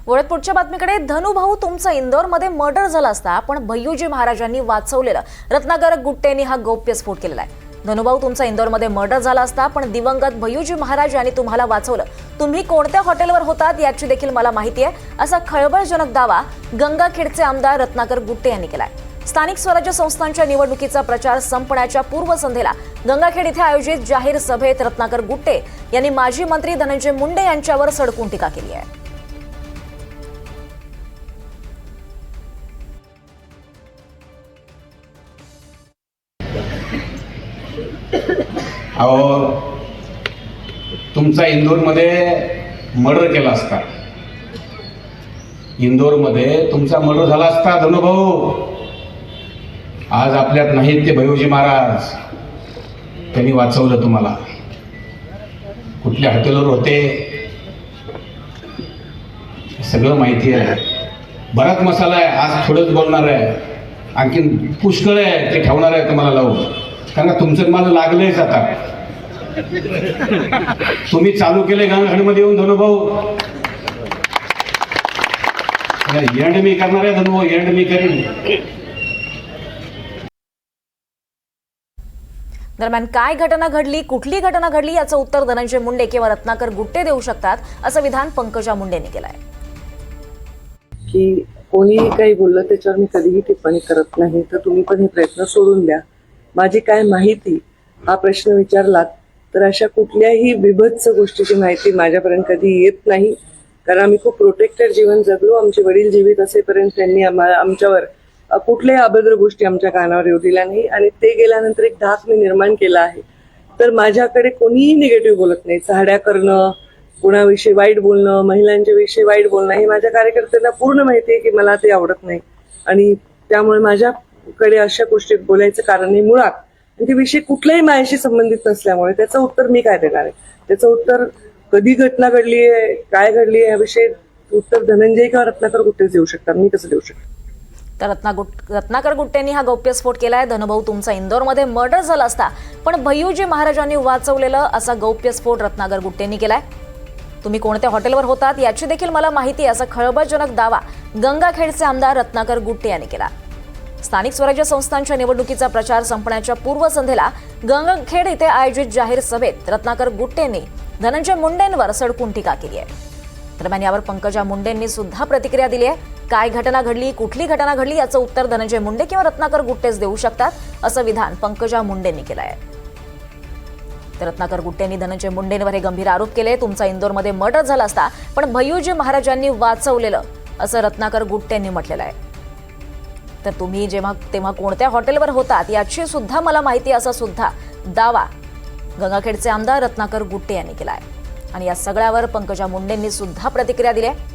वळत पुढच्या बातमीकडे. धनुभाऊ तुमचा इंदोरमध्ये मर्डर झाला असता पण भय्यूजी महाराजांनी वाचवलेलं रत्नाकर गुट्टेंनी हा गौप्यस्फोट केलेला आहे. धनुभाऊ तुमचा इंदोरमध्ये मर्डर झाला असता पण दिवंगत भय्यूजी महाराज यांनी तुम्हाला वाचवलं. तुम्ही कोणत्या हॉटेलवर होतात याची देखील मला माहिती आहे, असा खळबळजनक दावा गंगाखेडचे आमदार रत्नाकर गुट्टे यांनी केलाय. स्थानिक स्वराज्य संस्थांच्या निवडणुकीचा प्रचार संपण्याच्या पूर्वसंध्येला गंगाखेड इथे आयोजित जाहीर सभेत रत्नाकर गुट्टे यांनी माजी मंत्री धनंजय मुंडे यांच्यावर सडकून टीका केली आहे. अहो, तुमचा इंदोरमध्ये मर्डर केला असता, इंदोरमध्ये तुमचा मर्डर झाला असता धनुभाऊ. आज आपल्यात नाहीत ते भय्यूजी महाराज, त्यांनी वाचवलं तुम्हाला. कुठल्या हॉटेलवर होते सगळं माहिती आहे. बराच मसाला आहे, आज थोडंच बोलणार आहे, आणखीन पुष्कळ आहे ते ठेवणार आहे तुम्हाला लावून. कारण का तुमचं मला लागलंयच आता. तुम्ही चालू केले गंगाखेडमध्ये येऊन धनुभाऊ. एंड मी करणार आहे धनुभाऊ, एंड मी करीन. दरम्यान काय घटना घडली, कुठली घटना घडली याचं उत्तर धनंजय मुंडे किंवा रत्नाकर गुट्टे देऊ शकतात, असं विधान पंकजा मुंडेंनी केलंय. की कोणीही काही बोललं त्याच्यावर मी कधीही टिप्पणी करत नाही, तर तुम्ही पण हे प्रयत्न सोडून द्या. माझी काय माहिती हा प्रश्न विचारलात तर अशा कुठल्याही बिभत्स गोष्टीची माहिती माझ्यापर्यंत कधी येत नाही. कारण आम्ही खूप प्रोटेक्टेड जीवन जगलो. आमचे वडील जीवित असेपर्यंत त्यांनी आमच्यावर कुठल्याही अभद्र गोष्टी आमच्या कानावर येऊ दिल्या नाही, आणि ते गेल्यानंतर एक धाक मी निर्माण केला आहे. तर माझ्याकडे कोणीही निगेटिव्ह बोलत नाही. चहाड्या करणं, कुणाविषयी वाईट बोलणं, महिलांच्या विषयी वाईट बोलणं, हे माझ्या कार्यकर्त्यांना पूर्ण माहिती आहे की मला ते आवडत नाही. आणि त्यामुळे माझ्याकडे अशा गोष्टी बोलायचं कारण नाही मुळात. आणि ते विषय कुठल्याही माझ्याशी संबंधित नसल्यामुळे त्याचं उत्तर मी काय देणार आहे? त्याचं उत्तर कधी घटना घडली आहे, काय घडली आहे, याविषयी उत्तर धनंजय किंवा रत्नाकर गुट्टेच देऊ शकतात, मी कसं देऊ शकतो? तर रत्नाकर गुट्टेंनी हा गौप्यस्फोट केलाय. धनुभाऊ तुमचा इंदोरमध्ये मर्डर झाला असता पण भय्यूजी महाराजांनी वाचवलेलं, असा गौप्यस्फोट रत्नाकर गुट्टेंनी केलाय. तुम्ही कोणत्या हॉटेलवर होतात याची देखील मला माहिती आहे, असा खळबळजनक दावा गंगाखेडचे आमदार रत्नाकर गुट्टे यांनी केला. स्थानिक स्वराज्य संस्थांच्या निवडणुकीचा प्रचार संपण्याच्या पूर्वसंध्येला गंगाखेड इथे आयोजित जाहीर सभेत रत्नाकर गुट्टेंनी धनंजय मुंडेंवर सडकून टीका केली आहे. दरम्यान यावर पंकजा मुंडेंनी सुद्धा प्रतिक्रिया दिली आहे. काय घटना घडली, कुठली घटना घडली याचं उत्तर धनंजय मुंडे किंवा रत्नाकर गुट्टेच देऊ शकतात, असं विधान पंकजा मुंडेंनी केलं आहे. तर रत्नाकर गुट्टेंनी धनंजय मुंडेंवर हे गंभीर आरोप केले. तुमचा इंदोरमध्ये मर्डर झाला असता पण भय्यूजी महाराजांनी वाचवलेलं, असं रत्नाकर गुट्टेंनी म्हटलेलं आहे. तर तुम्ही तेव्हा कोणत्या हॉटेलवर होतात याची सुद्धा मला माहिती, असा सुद्धा दावा गंगाखेडचे आमदार रत्नाकर गुट्टे यांनी केला आहे. आणि या सगळ्यावर पंकजा मुंडेंनी सुद्धा प्रतिक्रिया दिली आहे.